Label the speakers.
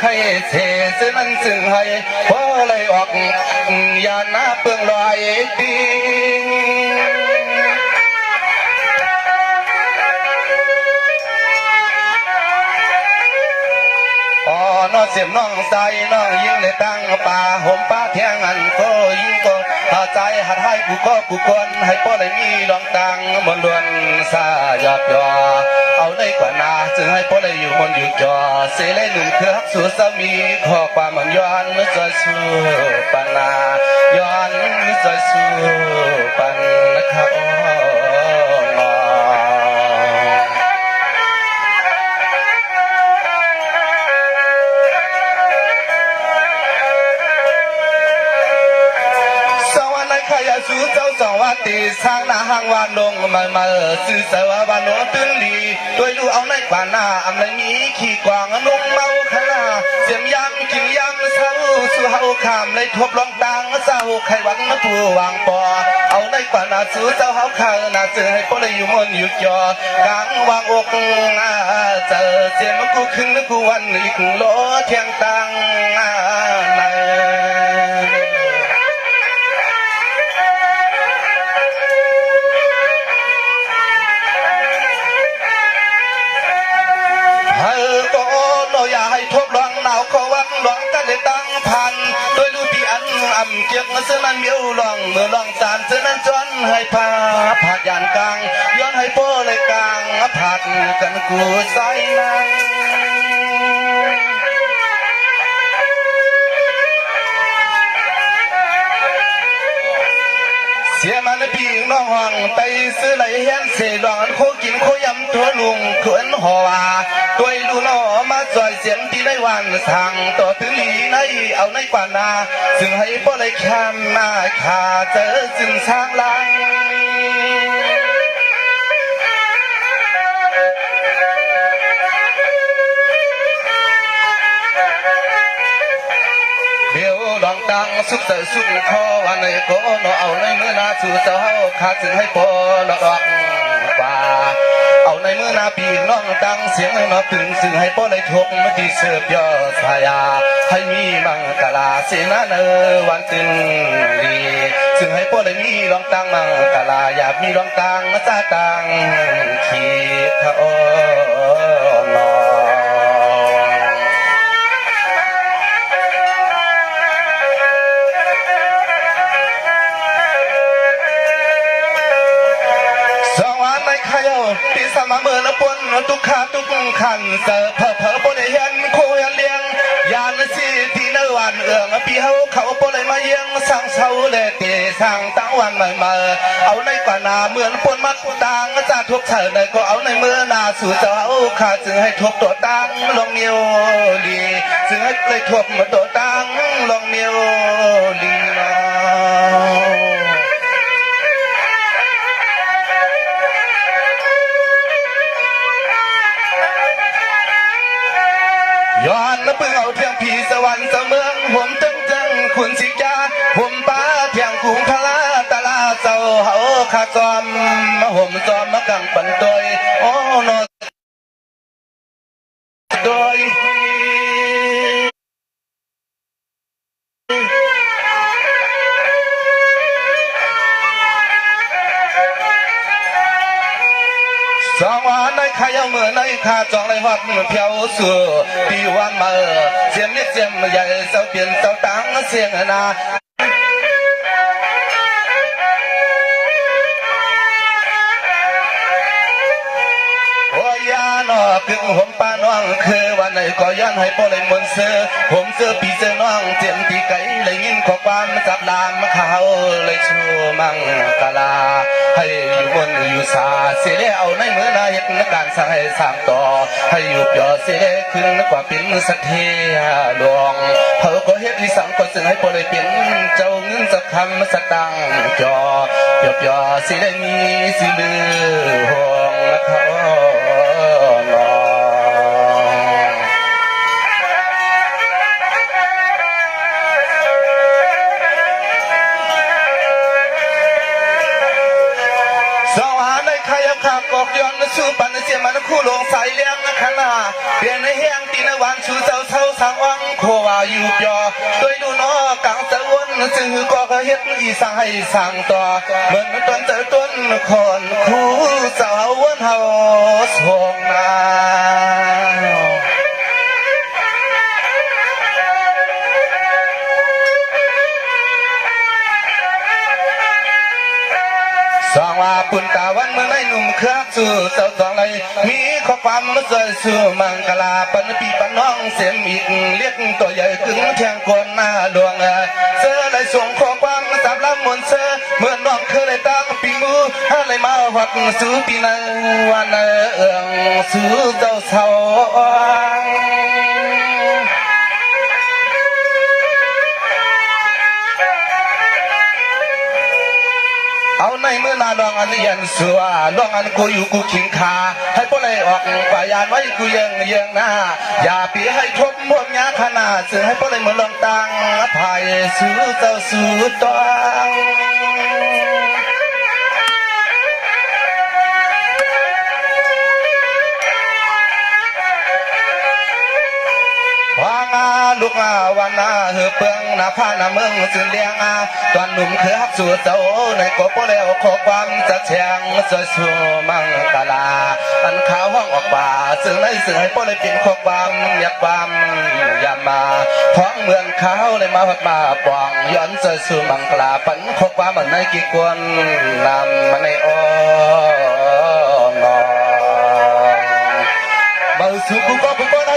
Speaker 1: ใครเสียซึ่งมันซึ่งให้พอเลยออกยาหน้าเปลืองลอยตีน้องเสียมน้องใส่น้องยิงในตั้งป่าห่มป้าเทียงอันก็ยิงก็หาใจหัดให้กูก็กูกวนให้พ่อเลยมีลองตังมนดวนซาหยอดยอเอาในกว่านาจึงให้พ่อเลยอยู่มนอยู่จอเสเลยหนุ่มเครือสู่สามีขอความมันย้อนนึกใจสู้ปันนาย้อนนึกใจสู้ปันนะครับสู้เจ้าสองว่าตีสร้างหน้าห้างวานลงมาซื้อเสือวานโนตึงลีด้วยลูกเอาในกว่าหน้าอำไรมีขี่กวางนุ่งเมาขนาเสียมยำกินยำเศร้าสู้เฮาขามเลยทบลองตังเศร้าไขวังมาผู้วางปอเอาในกว่าหน้าสู้เจ้าเฮาขาหน้าเสือให้พวกเลยอยู่มนอยู่จอกลางวางอกเจอเสียมกูขึ้นกูวันอีกโลเทียงตังเกี่ยวกับเส้นนั้นเมียวลองเมื่อลองสารเส้นนั้นจนให้พาผัดยานกลางย้อนให้โป้เลยกลางผัดกันกูใส่นางเสียมันพี่น้องห้องไปซื้อไหลเฮียนเสียดองโคกินโคยำตัวลุงขวนหัวตัวดูน้อมาจอยเสียงที่ได้วันสั่งต่อถึงหลีในเอาในกว่านาซึ่งให้พ่อเลยแค่หน้าขาเจอจึงสร้างลังลองตังสุดเสือสุดคอวันในโกนเอาในมือนาสู่เจ้าขาจึงให้พอหลอกป่าเอาในมือนาปีน้องตังเสียงมาถึงซึ่งให้พ่อได้ทกมาที่เสือยอสายาให้มีมังกลาเสนาเนวันตึงดีซึ่งให้พ่อได้มีลองตังมังกลาอยากมีลองตังซาตังขีขะโอนอที่สมาเมื่อละปนทุกขาทุกขันเสิร์ฟเผอปนเฮียนโคยันเลี้ยงยานสีที่นวันเอื้องปีเขาปนเลยมาเยี่ยงสั่งเสาเลเตสั่งตั้งวันใหม่มาเอาในกว่านาเหมือนปนมัดตังจะทุบเฉินเลยก็เอาในเมื่อนาสู่เจ้าขาจึงให้ทุบตัวตังลงเนียวดีจึงให้เลยทุบตัวตังลงเนียวดีย้อนละเพิ่งเอาเทียงผีสวรรค์เสมืองผมจังคุณสิกาผมป้าเทียงกุ้งพลาตาลาเจ้าเฮาขาจอมมาห่มจอมมากังปันตอยโอ้นอโดยสองวันในขายเมื่อในขาจองในหอดเพียวสู่ปีวันมาเสียมนิดเสียมใหญ่เสาเปลี่ยนเสาตังเสียงนาโอ้ยานอคึงผมป้าน้องคือวันไหนก็ย้อนให้พ่อเลยมนเสือผมเสือปีเสือน้องเจียมตีไก่เลยยินขอความจับลามเขาเลยชูมังกลาให้อยู่บนอยู่สาเสียเอาในมือนายกนักการสั่งให้สร้างต่อให้อยู่เปียเสียขึ้นกว่าเป็นสักเทียหลวงเขาก็เฮ็ดที่สั่งก็ซึ่งให้พ่อเลยเป็นเจ้าเงินสักคำสักตังจอเปียเสียมีสิลือห่วงเขา สู้ปันเสียมันคู่ลงสายเลี้ยงขนาเปลี่ยนในแห้งตีนวันชูเจ้าเศร้าสังวัง ด้วยดูนอกลางสะวนซึ่งก็เฮ็ดอีสายสั่งต่อเหมือนต้นเจอต้นคนคู่สาววันเฮาส่งนาสองว่าปุ่นตาวันเมื่อในหนุ่มเครือสู่เจ้าสองเลยมีข้อความมาใส่สู่มังกลาปันปีปันน้องเสียมอีกเรียกตัวใหญ่ขึ้นเทียงกวนหน้าดวงเสื้อเลยส่งข้อความมาสับลำมนเสื้อเมื่อน้องเคยได้ตั้งปีมือให้เลยมาหวัดสู่ปีนั้นวันเอื้องสู่เจ้าเศร้าเอาในเมื่อนาลองอันยันสัวลองอันกูอยู่กูขิงขาให้พวกเลยออกปายานไว้กูยังหน้าอย่าปีให้ทบหมดงาขนาดสื่อให้พวกเลยเหมือนลองตังภายสู้เจ้าสู้ต้องวางลูกวันนาเหือเปืองนาผ้านาเมืองสื่อเลี้ยงตอนหนุ่มคือฮักสู่เจ้าในกบแล้วขอความจะแฉงสวยสู้มังกลาอันขาวห้องออกป่าสื่อในสื่อให้พ่อเลยเป็นข้อความอยากความยามาท้องเมืองเขาเลยมาหัดมาปองย้อนสวยสู้มังกลาปันข้อความเหมือนในกี่กวนนำมาในอ้อมนอนเบาสุกุก็ปุ๊บ